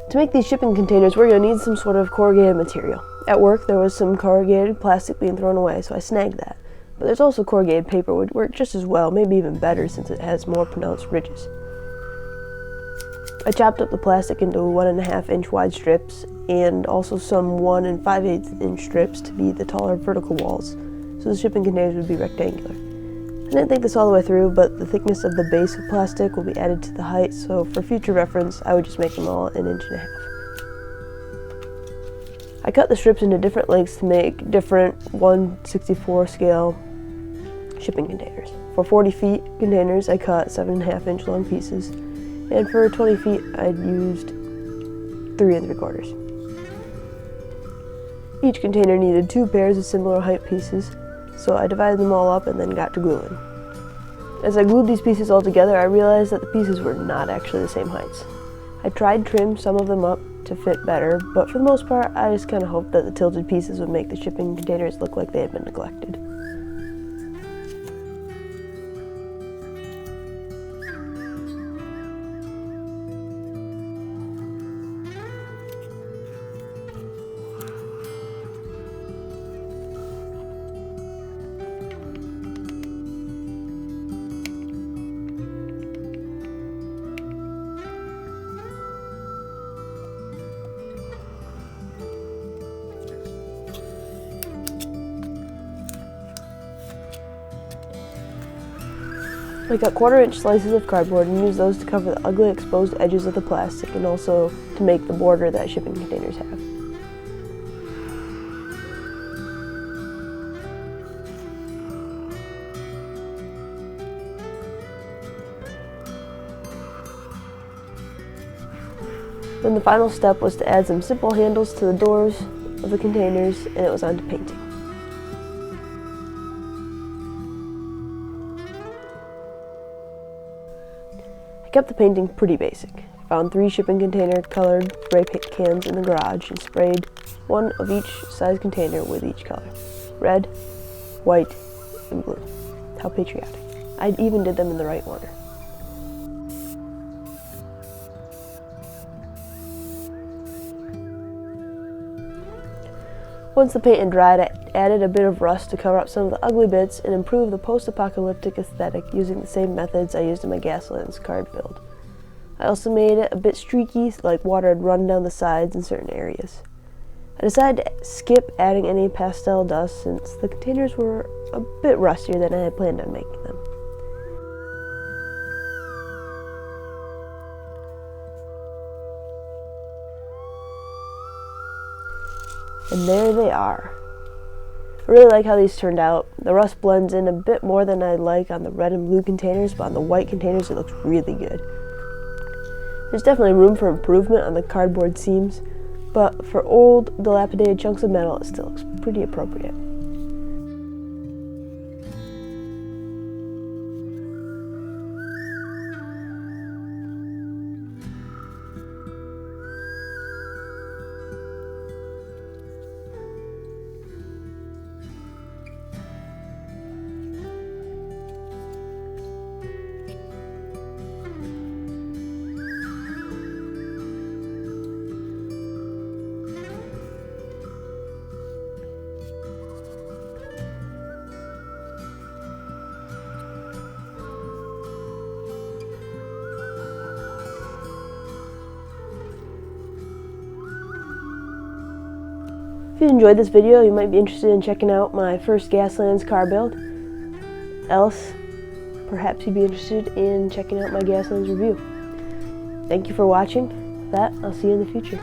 To make these shipping containers, we're going to need some sort of corrugated material. At work, there was some corrugated plastic being thrown away, so I snagged that. But there's also corrugated paper, which would work just as well, maybe even better since it has more pronounced ridges. I chopped up the plastic into 1.5 inch wide strips and also some 1 5/8 inch strips to be the taller vertical walls, so the shipping containers would be rectangular. I didn't think this all the way through, but the thickness of the base of plastic will be added to the height, so for future reference, I would just make them all 1.5 inches. I cut the strips into different lengths to make different 1/64 scale shipping containers. For 40 feet containers, I cut 7.5 inch long pieces, and for 20 feet, I used 3 3/4. Each container needed 2 pairs of similar height pieces, so I divided them all up and then got to gluing. As I glued these pieces all together, I realized that the pieces were not actually the same heights. I tried to trim some of them up to fit better, but for the most part, I just kind of hoped that the tilted pieces would make the shipping containers look like they had been neglected. I cut 1/4 inch slices of cardboard and used those to cover the ugly exposed edges of the plastic and also to make the border that shipping containers have. Then the final step was to add some simple handles to the doors of the containers, and it was on to painting. I kept the painting pretty basic. I found 3 shipping container colored spray paint cans in the garage and sprayed 1 of each size container with each color. Red, white, and blue. How patriotic. I even did them in the right order. Once the paint had dried, I added a bit of rust to cover up some of the ugly bits and improve the post-apocalyptic aesthetic using the same methods I used in my Gaslands card build. I also made it a bit streaky, like water had run down the sides in certain areas. I decided to skip adding any pastel dust since the containers were a bit rustier than I had planned on making them. And there they are. I really like how these turned out. The rust blends in a bit more than I like on the red and blue containers, but on the white containers it looks really good. There's definitely room for improvement on the cardboard seams, but for old, dilapidated chunks of metal it still looks pretty appropriate. If you enjoyed this video, you might be interested in checking out my first Gaslands car build. Else, perhaps you'd be interested in checking out my Gaslands review. Thank you for watching. With that, I'll see you in the future.